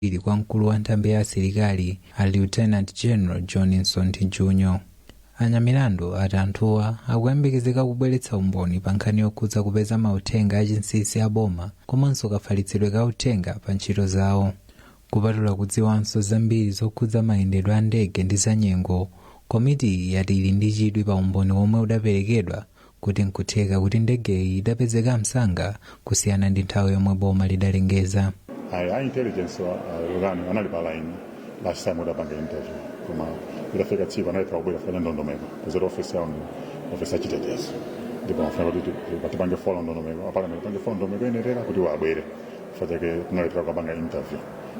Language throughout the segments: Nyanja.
ili kwa mkulu wa nthambi ya asilikali a Lieutenant General John Nsonthi Jr. Anyamilandu ati anthuwa akuyembekezeka kubweretsa umboni pa nkhani yokhudza kupeza mauthenga achinsinsi aboma komanso kafalitsidwe ka uthenga pa ntchito zawo. Kupatula kudziwanso zambiri zokhudza mayendedwe a ndege ndi za nyengo, komiti yati ili ndi chidwi pa umboni omwe udaperekedwa kuti nkutheka kuti ndegeyi idapezeka msanga kusiyana ndi nthawi yomwe boma lidalengeza. Intelligence organi anali pa line last time udapanga interview koma idafika tsiku anayika kubwera fanya ndondomeko kuzera ofisi yawo ofisi yachitetezo ndipo mafuna kuti tipange follow ndondomeko apalame tipange follow ndondomeko inerera kuti wabwere fatake tunaletra kupanga interview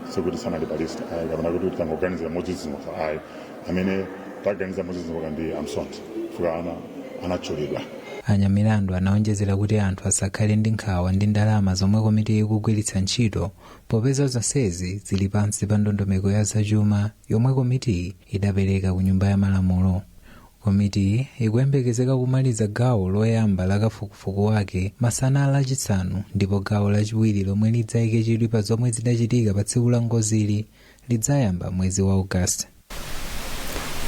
sekuti sanali pa list kapena kuti tangoganiza modzidzimo amene taganiza modzidzimo kandi amsonti fuka anachulidwa. Anyamilandu anaonjezera kuti anthu asakhale ndi nkhawa ndi ndalama zomwe komiti ikugwiritsa ntchito popeza zonsezi zili pansi pa ndondomeko ya zachuma yomwe komiti idapereka ku nyumba ya malamulo. Komiti ikuyembekezeka kumaliza gawo loyamba la kafukufuku wake masana lachisanu ndipo gawo lachiwiri lomwe lidzayike chidwi pa zomwe zidachitika pa tsiku la ngozili lidzayamba mwezi wa August.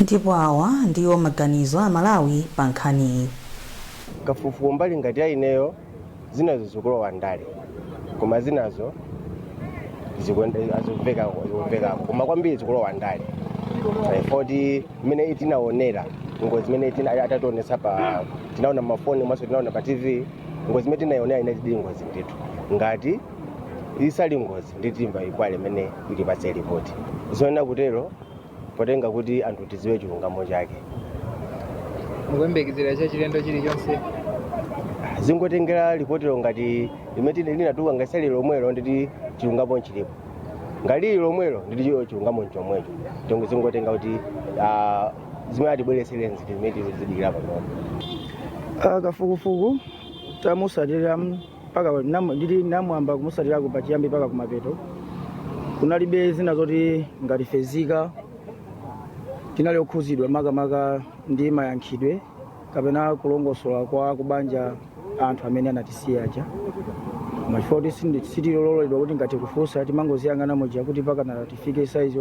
Ndipo awa ndiwo maganizo a Malawi pa nkhaniyi. Kafukufuku mbali ngati ya ineyo zinazo zikulowa ndale koma zinazo aziveka koma kwambiri zikulowa ndale foti imene itinaonera ngozi imene atationesa pa tinaona mafoni mwaso tinaona pa TV ngozi imene tinaionera inazidi ngozi ndithu ngati isali ngozi nditimba ikwale imene ili pa report zoona kutero potenga kuti anthu tiziwe chilungamo chake. Mukuyembekezera cha chilendo chilichonse zingotengera ripotero ngati limene linatuka ngasali lomwelo nditi chilungamo chilipo ngali lomwelo nditi chilungamo chomwecho tongo zingotenga kuti zimene atibweresere nziti zimene zidikira pano. Kafukufuku tamusatira mpaka nditi namwamba kumusatirako pachiyambi mpaka kumapeto kunalibe zina zoti ngati fezika tinali okhuzidwa makamaka ndi mayankhidwe kapena kulongosola kwa kubanja anthu amene anatisiya aja machifoti sitilololedwa kuti ngati kufunsa timangoziyang'ana moja kuti pakana tifike size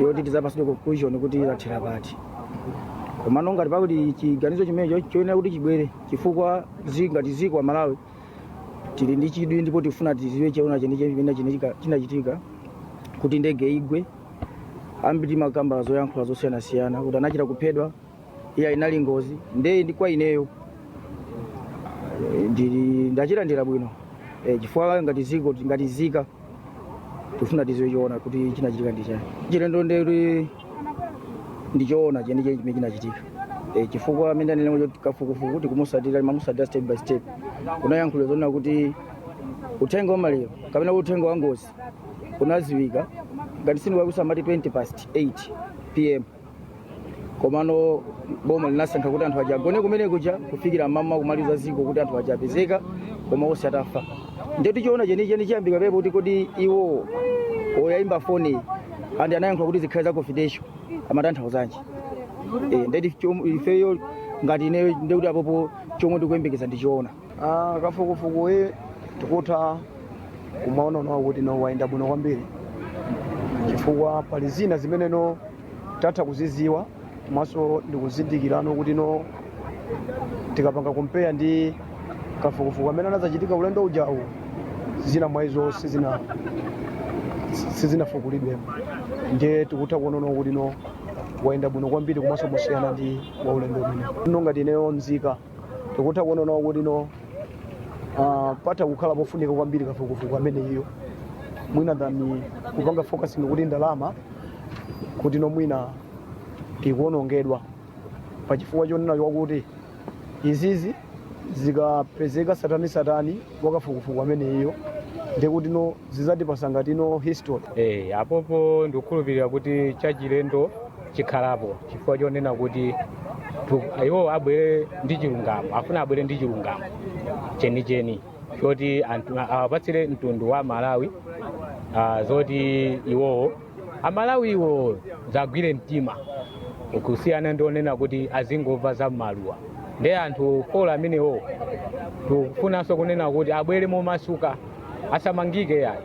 yoti tizapasidwe conclusion kuti lathera pati komano ngati pakuti chiganizo chimenecho choyenera kuti chibwere chifukwa ngati ziko Malawi tili ndi chidwi ndipo tifuna tiziwe chaona chimene chinachitika kuti ndege igwe ambiri makamba zoyankhula zosiyanasiyana kuti anachita kuphedwa iya inali ngozi ndi kwa ineyo ndachita ndira bwino chifukwa ngati zika tifuna tiziwe choona kuti chinachitika ndi chani chilendo ndichoona chimene chinachitika chifukwa amene anene kafukufuku kuti kumusatira mamusatira step by step kunayankhula zoona kuti uthenga wa maliro kapena uthenga wa ngozi unaziwika ngati sini wakusamati 8:20 PM komano boma linasankha kuti anthu agone kumene kuja kufikira mama kumaliza ziko kuti anthu apezeka koma onse atafa ndeti choona cheni chiyambika pepo kuti kodi iwo oyimba foni andi anayankhula kuti zikhale za confidential amatanthauzanji ndeti ifeyo ngati ine ndekuti apopo chomwe tikuyembekeza ndichoona. Kafukufuku tikutha kumaona kuti wayenda bwino kwambiri chifukwa pali zina zimene tatha kuziziwa komanso ndikuzindikirano kuti tikapanga kumpeya ndi kafukufuku amene anazachitika ulendo ujawu zina mwayizo sizinafukulidwemo ndiye tikutha kuona kuti wayenda bwino kwambiri komanso kusiyana ndi wa ulendo umene ngati ineyo nzika tikutha kuona kuti patha kukhala pofunika kwambiri kafukufuku amene iyo mwina than kupanga focusing kuti ndalama kuti mwina tikuonongedwa pachifukwa chonena kuti izizi zikapezeka satani wakafukufuku amene iyo ndikuti zizatipasa ngati history. Apopo ndikukhulupirira kuti chachilendo chikhalapo chifukwa chonena kuti iwo abwere ndi chilungamo afuna abwere ndi chilungamo chenicheni choti anthu awapatsire mtundu wa Malawi zoti iwowo Amalawi iwo zagwire mtima kusiyana ndionena kuti azingova za maluwa ndi anthu pola amenewo tufunanso kunena kuti abwere momasuka asamangike yayi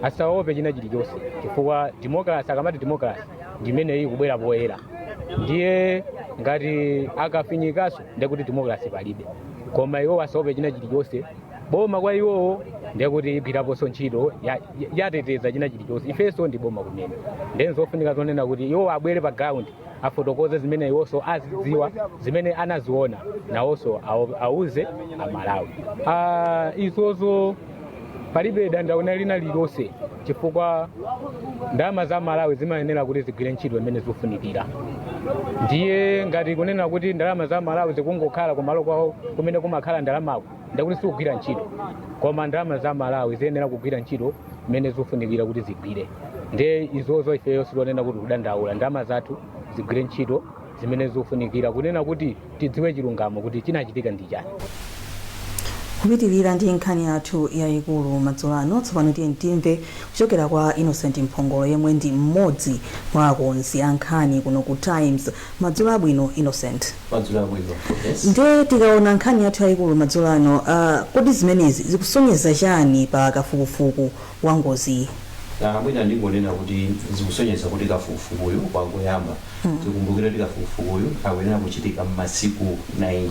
asaope china chilichonse chifukwa democracy akamati democracy ndimene ikubwera poyera ndiye ngati akafinyikaso ndekuti democracy palibe koma iwo asaope china chilichonse boma kwa iwowo ndekuti igwiraponso ntchito yateteza china chilichonse ifenso ndi boma kumene ndenzofunika zonena kuti iwo abwere pa ground afotokoze zimene iwonso azidziwa zimene anaziona nawonso auze amalawi izozo palibe dandaula lina lililonse chifukwa ndalama za Malawi zimayenera kuti zigwire ntchito imene zikufunikira ndiye ngati kunena kuti ndalama za Malawi zikungokhala kumalo kwawo kumene kumakhala ndalamako ndakuti sikugwira ntchito koma ndalama za Malawi ziyenera kugwira ntchito imene zikufunikira kuti zigwire ndiye izozo ifeyo silonena kuti kudandaula ndalama zathu zigwire ntchito zimene zikufunikira kunena kuti tidziwe chilungamo kuti chinachitika ndi chani. Kupitilira ndi nkhani yathu yayikulu madzulo ano tsopano timve kuchokera kwa Innocent Mphongolo yemwe ndi mmodzi mwa akonzi a nkhani kuno ku Times. Madzulo abwino Innocent. Madzulo abwino. Yes. Ndiye tikaona nkhani yathu yayikulu madzulo ano kodi zimenezi zikusonyeza chani pa kafukufuku wa ngozi? Mwina ndingonena kuti zikusonyeza kuti kafukufukuyu wangoyamba. Tikumbukire kuti kafukufukuyu akuyenera kuchitika m'masiku 90.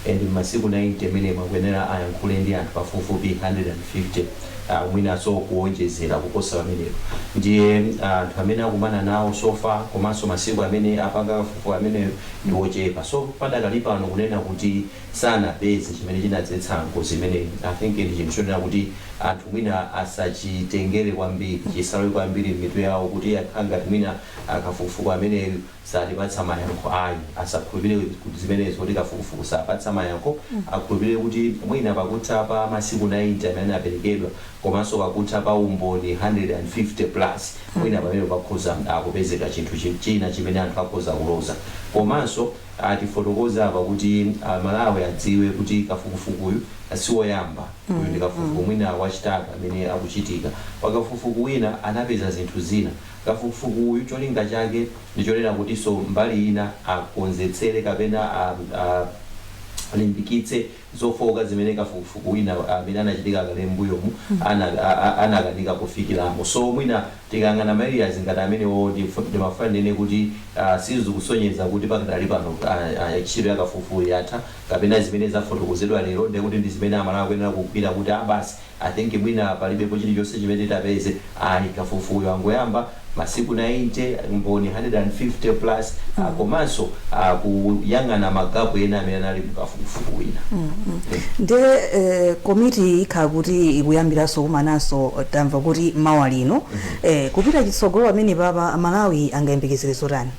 And masiku 90 mene makwenera ayankhule ndi anthu pafupifupi 150 mwina so kuonjezera kuposa pamenepo ndiye anthu amene akumana nawo sofa komanso masiku amene apanga kafukufuku amene ndi ochepa so padakali pano kunena kuti sanapeze chimene chinadzetsa ngozi imeneyi. I think ndi chinthu chonena kuti anthu mwina asachitengere kwambiri chisalowe kwambiri mitu yawo kuti akhangati mwina kafukufuku ameneyo salipatsa mayankho ayi asakhulupirire kuti zimenezo kuti kafukufuku sapatsa mayankho akhulupirire kuti mwina pakutha pa masiku 90 amene aperekedwa komanso pakutha pa umboni 150 plus mwina pamene pakhoza kupezeka chinthu china chimene anthu akhoza kuloza komanso atifotokoza apa kuti Malawi adziwe kuti kafukufukuyu siwoyamba uyu ndi kafukufuku mwina wachitatu amene akuchitika pakafukufuku wina anapeza zinthu zina kafukufuku uyu cholinga chake ndichonena kuti so mbali ina akonzetsere kapena alimbikitse zofoka zimene kafukufuku wina amene anachitika kale mbuyomu anakanika kufikiramo so mwina tikangana maerias ngati amenewo ndimafuna nene kuti sizikusonyeza kuti pakadali pano ntchito ya kafukufuku yatha kapena zimene zafotokozedwa lero ndekuti ndi zimene Amalawi akuyenera kugwira kuti basi I think mwina palibepo chilichonse chimene tapeze kafukufuku wangoyamba masiku 90 mboni 150 plus komanso kuyang'ana magapu ena amene anali kafukufuku wina. Ndiye komiti ikhala kuti ikuyambiranso kumananso tamva kuti mawa lino kupita chitsogolo amene papa Malawi angayembekezere zotani?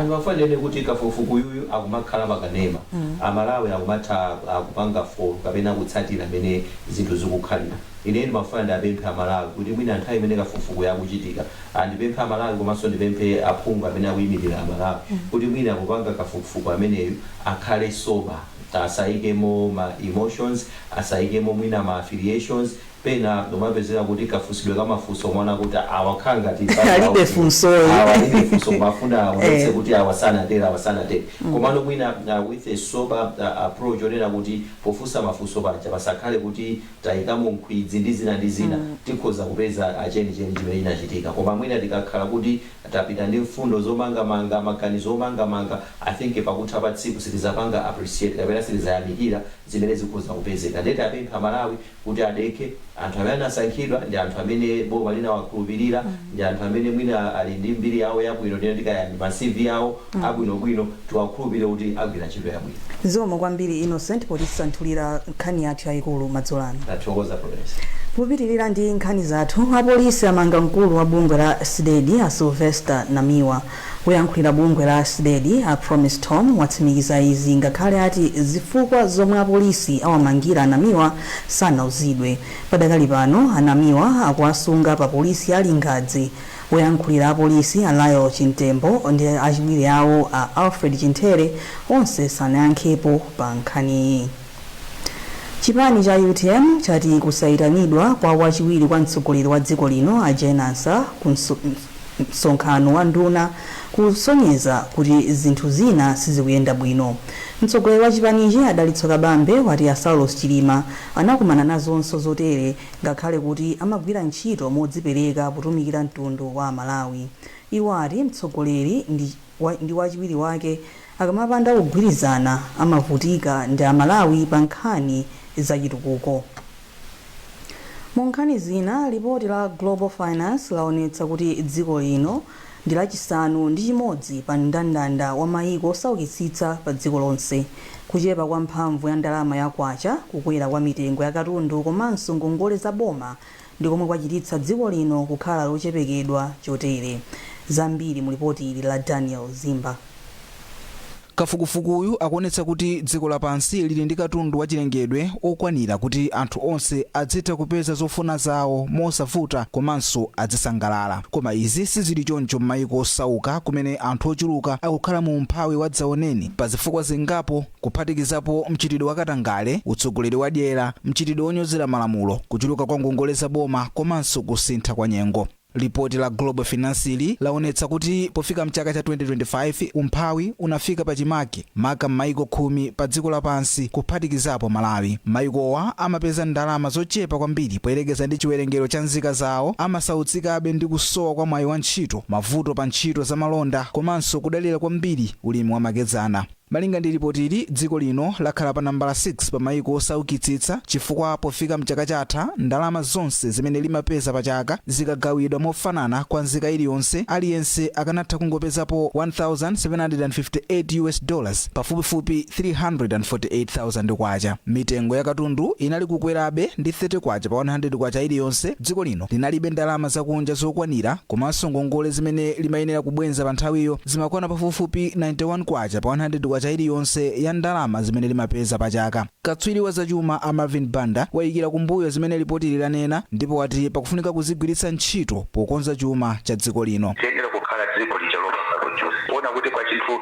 Ndimafanire kuti kafukufuku yuyu akumakhala pakanema Amalawi akumatha akupanga folo kapena kutsatira amene zinthu zikukhalira. Ine ndimafuna ndipemphe Amalawi kuti mwina nthawi imene kafukufuku yakuchitika ndipemphe Amalawi komanso ndipemphe aphungu amene akuyimirira Amalawi kuti mwina akupanga kafukufuku ameneyu akhale sober asayikemo ma emotions asayikemo mwina ma affiliations pena nomapezera kuti kafusidwe kamafunso mwana kuti awakhanga alibe funso mafuna onetse kuti awasanatera komano mwina with a sober approach onena kuti pofusa mafunso paja pasakhale kuti tayikamo nkhwidzi ndi zina tikhoza kupeza chenicheni chimene chinachitika koma mwina tikakhala kuti tapita ndi mfundo zomangamanga maganizo omangamanga I think pakutha pa tsiku sitizapanga appreciate kapena sitizayamikira zimene zikhoza kupezeka ndeti apempha Malawi kuti adeke anthu amene asankhidwa ndi anthu amene boma linawakhulupirira ndi anthu amene mwina ali ndi mbiri yawo yabwino ndikayandi ma CV yawo abwinobwino tiwakhulupirire kuti agwira ntchito yabwino. Zikomo kwambiri Innocent potisanthulira nkhani yathu yayikulu madzulo ano. Tathokoza professor. Kupitilira ndi nkhani zathu apolisi amanga mkulu wa bungwe la SDEDI a Sylvester Namiwa woyankhulira bungwe la SDEDI a Promise Tom watsimikiza izi ngakhale ati zifukwa zomwe apolisi awamangira Namiwa sanauzidwe. Padakali pano Namiwa akuwasunga pa polisi ali Ngadzi woyankhulira apolisi Alayo Chintembo ndi achiwiri awo a Alfred Chintere onse sanayankhepo pa nkhaniyi. Chipani cha UTM chati kusayitanidwa kwa wachiwiri kwa mtsogoleri wa dziko lino a Jenasa msonkhano wa nduna kusonyeza kuti zinthu zina sizikuyenda bwino. Mtsogoleri wa chipanichi Adalitso Kabambe wati Saulos Chilima anakumana nazonso zotere ngakhale kuti amagwira ntchito modzipereka potumikira mtundu wa Malawi. Iwo ati mtsogoleri ndi wachiwiri wake akamapanda kugwirizana amavutika ndi Amalawi pa nkhani zachitukuko. Mu nkhani zina, ripoti la Global Finance laonetsa kuti dziko lino ndi lachisanu ndi chimodzi pa mndandanda wa mayiko osaukitsitsa pa dziko lonse. Kuchepa kwa mphamvu ya ndalama ya kwacha, kukwera kwa mitengo ya katundu komanso ngongole za boma ndi komwe kwachititsa dziko lino kukhala lochepekedwa chotere. Zambiri mu ripoti ili la Daniel Zimba. Kafukufukuyu akuonetsa kuti dziko lapansi lili ndi katundu wachilengedwe okwanira kuti anthu onse adzitha kupeza zofuna zawo mosavuta komanso adzisangalala. Koma izi sizili choncho m'mayiko osauka kumene anthu ochuluka akukhala mu umphawi wa dzaoneni pa zifukwa zingapo, kuphatikizapo mchitidwe wakatangale, utsogoleri wa dyera, mchitidwe wonyozera malamulo, kuchuluka kwa ngongole za boma komanso kusintha kwa nyengo. Ripoti la Global Finance laonetsa kuti pofika mchaka cha 2025 umphawi unafika pachimake maka m'mayiko 10 pa dziko lapansi kuphatikizapo Malawi. Mayikowa amapeza ndalama zochepa kwambiri poyerekeza ndi chiwerengero cha nzika zawo, amasautsikabe ndi kusowa kwa mwayi wa ntchito, mavuto pa ntchito za malonda komanso kudalira kwambiri ulimi wamakedzana. Malinga ndi ripoti ili, dziko lino lakhala pa nambala 6 pa mayiko osaukitsitsa chifukwa pofika mchaka chatha ndalama zonse zimene limapeza pa chaka zikagawidwa mofanana kwa nzika iliyonse, aliyense akanatha kungopezapo $1,758 pafupifupi 348,000 kwacha. Mitengo ya katundu inali kukwerabe ndi 30 kwacha pa 100 kwacha iliyonse. Dziko lino linalibe ndalama zakunja zokwanira komanso ngongole zimene limayenera kubwenza pa nthawiyo zimakwana pafupifupi 91 kwacha pa 100 kwacha iliyonse ya ndalama zimene limapeza pa chaka. Katswiri wa zachuma a Marvin Banda wayikira kumbuyo zimene ripoti lilanena ndipo wati pakufunika kuzigwiritsa ntchito pokonza chuma cha dziko lino. Tiyenera kukhala dziko lichalopa produce. Ona kuti kwa chinthu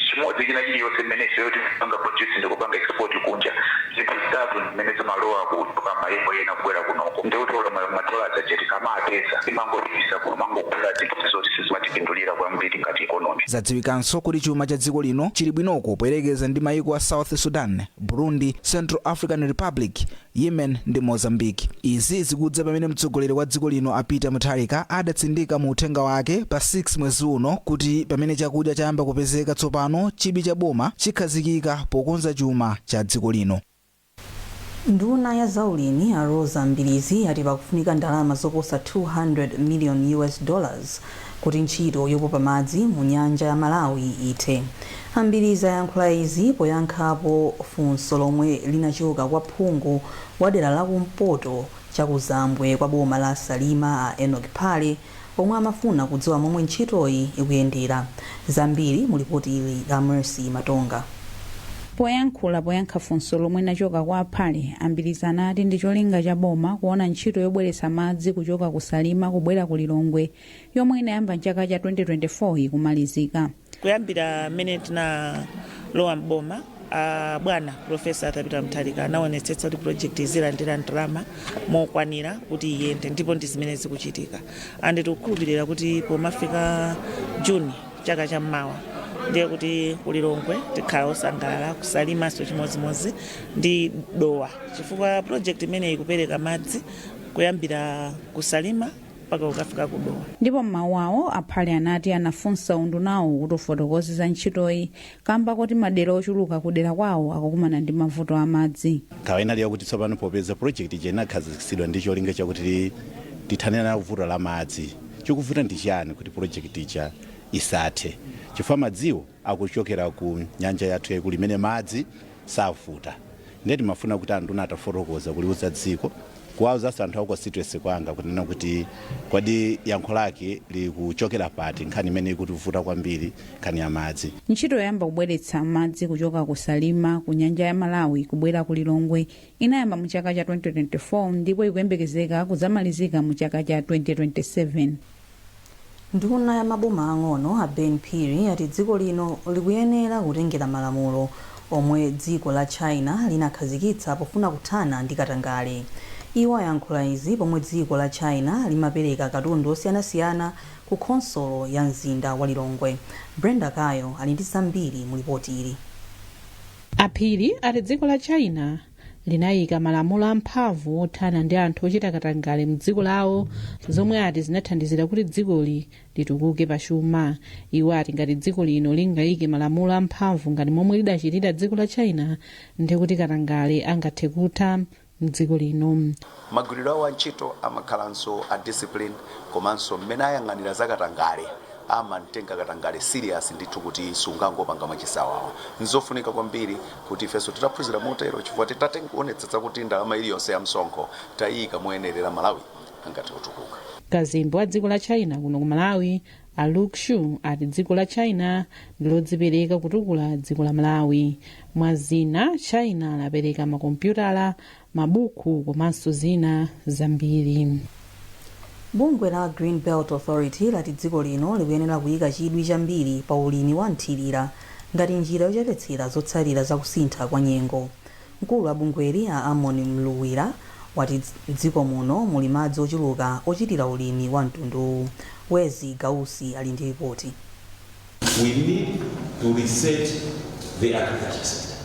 chimodzi china chiliyonse mmene yoti panga produce ndi kupanga export kunja. Zinthu zitatu mmene zimalowa kutoka mayiko ena kubwera kunoko. Ndi kuti matola achachetika amapeza imangolipisa kumangokula zinthu zoti sizimachipindulira kwambiri ngati economy. Zadziwikanso kuti chuma cha dziko lino chili bwinoko poyerekeza ndi mayiko a South Sudan, Burundi, Central African Republic, Yemen ndi Mozambique. Izi zikudza pamene mtsogoleri wa dziko lino a Peter Mutharika adatsindika mu uthenga wake pa 6 mwezi uno kuti pamene chakudya chayamba kupezeka tsopano chibi cha boma chikhazikika pokonza chuma cha dziko lino. Nduna ya zaulimi a Rosa Mbilizi ati pakufunika ndalama zoposa $200 million kuti ntchito yopopa madzi mu nyanja ya Malawi ithe. Mbilizi ayankhula izi poyankhapo funso lomwe linachoka kwa phungu wa dera la kumpoto cha kuzambwe kwa boma la Salima a Enoch Phale omwe amafuna kudziwa momwe ntchitoyi ikuyendera. Zambiri mu ripoti ili la Mercy Matonga. Poyankha funso lomwe linachoka kwa Phale, Mbilizi anati ndi cholinga cha boma kuona ntchito yobweretsa madzi kuchoka ku Salima kubwera ku Lilongwe yomwe inayamba mchaka cha 2024 ikumalizika. Kuyambira mmene tinalowa mboma bwana Profesa Peter Mutharika anaonetsetsa kuti project zilandira ndalama mokwanira kuti iyende ndipo ndi zimene zikuchitika. Andi tikukhulupirira kuti pomafika Juni chaka cha mmawa ndiye kuti ku Lilongwe tikhala osangalala, ku Salimanso chimodzimodzi ndi dowa chifukwa project imene ikupereka madzi kuyambira ku Salima mpaka ukafika ku dowa. Ndipo m'mawu awo Phale anati anafunsa undunawo kuti ufotokozeza ntchitoyi kamba kuti madera ochuluka kudera kwawo akukumana ndi mavuto a madzi. Kawaina liya kuti tsopano popeza project ije inakhazikitsidwa ndi cholinga chakuti tithane na vuto la madzi. Chikuvuta ndi chani kuti project ija isathe? Chifukwa madziwo akuchokera ku nyanja yathu yaikulu imene madzi safuta. Ndeti mafuna kuti anduna atafotokoza kuliuza dziko kuwauza anthu ako constituency kwanga kunena kuti kwadi yankho lake likuchokera pati nkhani imene ikuvuta kwambiri nkhani ya madzi. Ntchito yoyamba kubweretsa madzi kuchoka ku Salima ku nyanja ya Malawi kubwera ku Lilongwe inayamba mu chaka cha 2024 ndipo ikuyembekezeka kudzamalizika mu chaka cha 2027. Nduna ya maboma ang'ono a Ben Phiri ati dziko lino likuyenera kutengera malamulo omwe dziko la China linakhazikitsa pofuna kuthana ndi katangale. Iwo ayankhula izi pomwe dziko la China limapereka katundu osiyanasiyana ku khonsolo ya mzinda wa Lilongwe. Brenda Kayo ali ndi zambiri mu ripoti ili. Aphiri ati dziko la China linayika malamulo amphamvu othana ndi anthu ochita katangale mdziko lawo, zomwe ati zinathandizira kuti dzikoli litukuke pachuma. Iwo ati ngati dziko lino lingayike malamulo amphamvu ngati momwe lidachitira dziko la China, ndi kuti katangale angathe kutha mdziko lino. Magwiridwe awo antchito amakhalanso a discipline komanso mmene ayang'anira za katangale amantenga katangale serious ndithu kuti sungangopanga mwachisawawa. Nzofunika kwambiri kuti ifenso titaphunzira motero chifukwa titaonetsetsa kuti ndalama iliyonse ya msonkho tayika moyenerera Malawi angathe kutukuka. Kazembe wa dziko la China kuno ku Malawi, Luke Shu ati dziko la China ndilodzipereka kutukula dziko la Malawi. Mwazina China lapereka makompyutala, mabuku komanso zina zambiri. Bungwe la Green Belt Authority lati dziko lino likuyenera kuyika chidwi chambiri pa ulimi wa nthirira ngati njira yochepetsera zotsalira za kusintha kwa nyengo. Mkulu wa bungweli Amon Mluwira wati dziko muno muli madzi ochuluka ochitira ulimi wa mtundu. Wezi Gausi ali ndi ripoti. We need to reset the agriculture sector.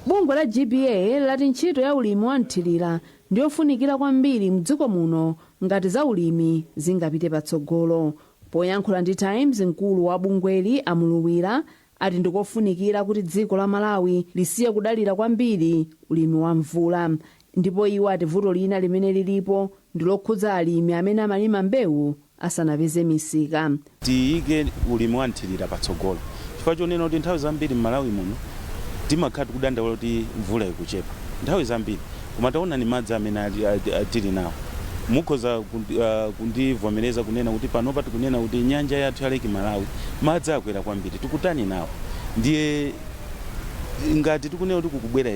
Bungwe la GBA lati ntchito ya ulimi wa nthirira ndiyofunikira kwambiri mdziko muno ngati za ulimi zingapite patsogolo. Poyankhula ndi Times, mkulu wa bungweli Amuluwira ati ndikofunikira kuti dziko la Malawi lisiye kudalira kwambiri ulimi wa mvula, ndipo iwo ati vuto lina limene lilipo ndilokhudza alimi amene amalima mbewu asanapeze misika. Tiyike ulimi wa nthirira patsogolo chifukwa chonena kuti nthawi zambiri m'Malawi muno timakhala kudandaula kuti mvula ikuchepa nthawi zambiri, koma taona ni madzi amene tili nawo. Mukhoza kundivomereza kunena kuti panopa tikunena kuti nyanja yathu ya Lake Malawi madzi akwera kwambiri, tikutani nawo. Ndiye ngati tikunena kuti kukubwera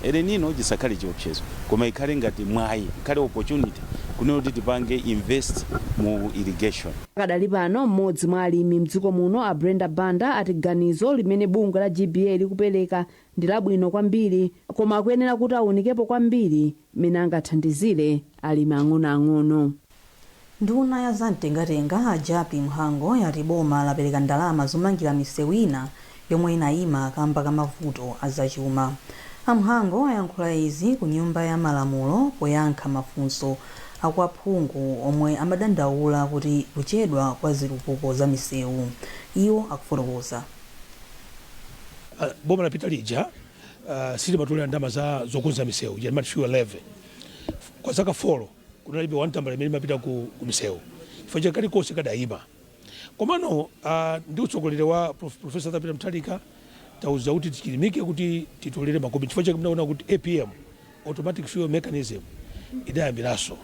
El Nino chisakhale chiopsezo, koma ikhale ngati mwayi, ikhale opportunity kunena kuti tipange invest mu irrigation. Kadali pano mmodzi mwa alimi mdziko muno Brenda Banda ati ganizo limene bungwe la GBA likupereka ndi labwino kwambiri, koma akuyenera kuti aunikepo kwambiri mene angathandizire alimi ang'onoang'ono. Nduna ya zamtengatenga Ajapi Mhango yati boma lapereka ndalama zomangira misewu ina yomwe inayima kamba ka mavuto azachuma. Amhango ayankhula izi ku nyumba ya malamulo poyankha mafunso akwaphungu omwe amadandaula kuti kuchedwa kwa zilupuko za misewu. Iwo akufotokoza. Boma lapita lija sili matolera ndama za zokonza misewu ya fuel levy kwa zaka 4 kunalibe wantambala imene mapita ku misewu chifukwa chakali konse kadayima. Komano ndi utsogoleri wa Profesa Tapita Mutharika tauza kuti tichilimike kuti titolere makopi chifukwa chake mnaona kuti APM, automatic fuel mechanism, idayambiranso.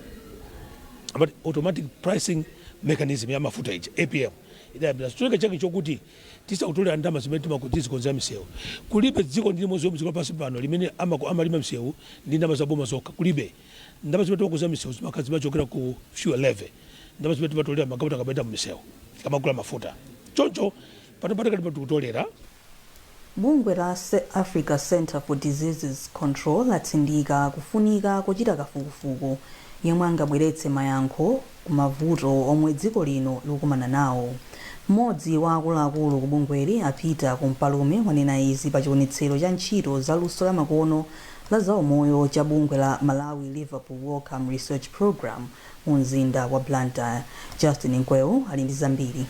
But automatic pricing mechanism ya mafuta ija APM idayambiranso. Choneka chake chokuti tisa kutolera ndama zimene timakuzikonza misewu. Kulibe dziko ndilimo zomwe ziko pansi pano limene amalima misewu ndi ndama za boma zokha. Kulibe ndama zimene timakuza misewu zimakazi machokera ku fuel levy. Ndama zimene timatolera magabuta kabaita misewu kamagula mafuta. Choncho patapata kati patukutolera. Bungwe la Africa Center for Diseases Control latsindika kufunika kuchita kafukufuku yemwe angabweretse mayankho ku mavuto omwe dziko lino likumana nawo. Mmodzi wa akuluakulu ku bungweli apita ku Mpalume wanena izi pa chionetsero cha ntchito za luso la makono la zaumoyo cha bungwe la Malawi Liverpool Wellcome Research Program mu mzinda wa Blantyre. Justin Nkwewu ali ndi zambiri.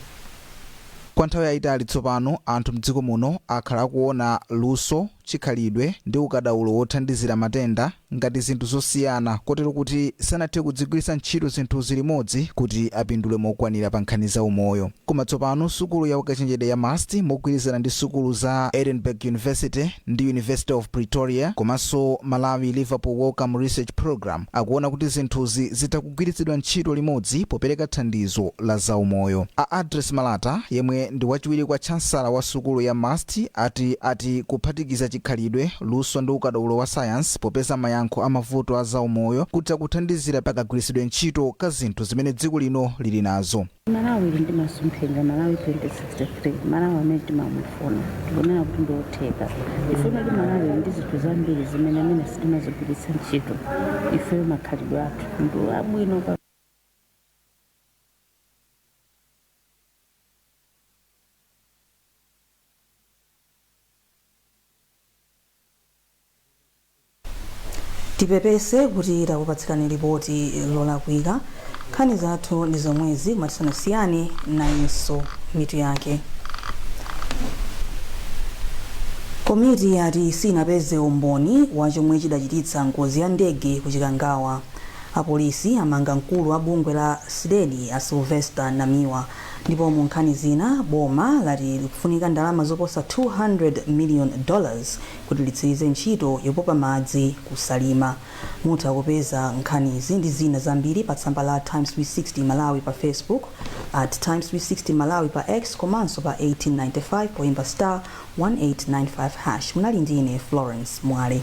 Kwa nthawi yayitali tsopano anthu mdziko muno akhala akuona luso, chikhalidwe ndi ukadaulo wothandizira matenda ngati zinthu zosiyana, kotero kuti sanathe kudzigwiritsa ntchito zinthu zilimodzi kuti apindule mokwanira pa nkhani za umoyo. Koma tsopano sukulu ya ukachenjede ya MUST mogwirizana ndi sukulu za Edinburgh University ndi University of Pretoria komanso Malawi Liverpool Wellcome Research Program akuona kuti zinthuzi zitakugwiritsidwa ntchito limodzi popereka thandizo la zaumoyo. Address Malata yemwe ndi wachiwiri kwa chancellor wa sukulu ya MUST ati kuphatikiza chikhalidwe luso ndi ukadaulo wa sayansi popeza mayankho amavuto a zaumoyo kuti akuthandizira pakagwiritsidwe ntchito ka zinthu zimene dziko lino lili nazo. Malawi ndi masomphenya Malawi 2063 Malawi amene timamufuna tikunena kuti ndiotheka ifuna kuti Malawi ndi zinthu zambiri zimene sitimazigwiritsa ntchito ifeyo makhalidwe athu ndi abwino. tipepese kuti takupatsikani ripoti lolakwika. Nkhani zathu ndi zomwezi mwatisanasiyani nayinso mitu yake. Komiti yati sinapeze umboni wa chomwe chidachititsa ngozi ya ndege ku Chikangawa. Apolisi amanga mkulu wa bungwe la SLEDI a Sylvester Namiwa. Ndipo mu nkhani zina boma lati likufunika ndalama zoposa $200 million kuti litsirize ntchito yopopa madzi kusalima. Mutha kupeza nkhanizi ndi zina zambiri pa tsamba la Times 360 Malawi pa Facebook, at Times 360 Malawi pa X komanso pa 1895 poimba *1895#. Munali ndine Florence Mwale.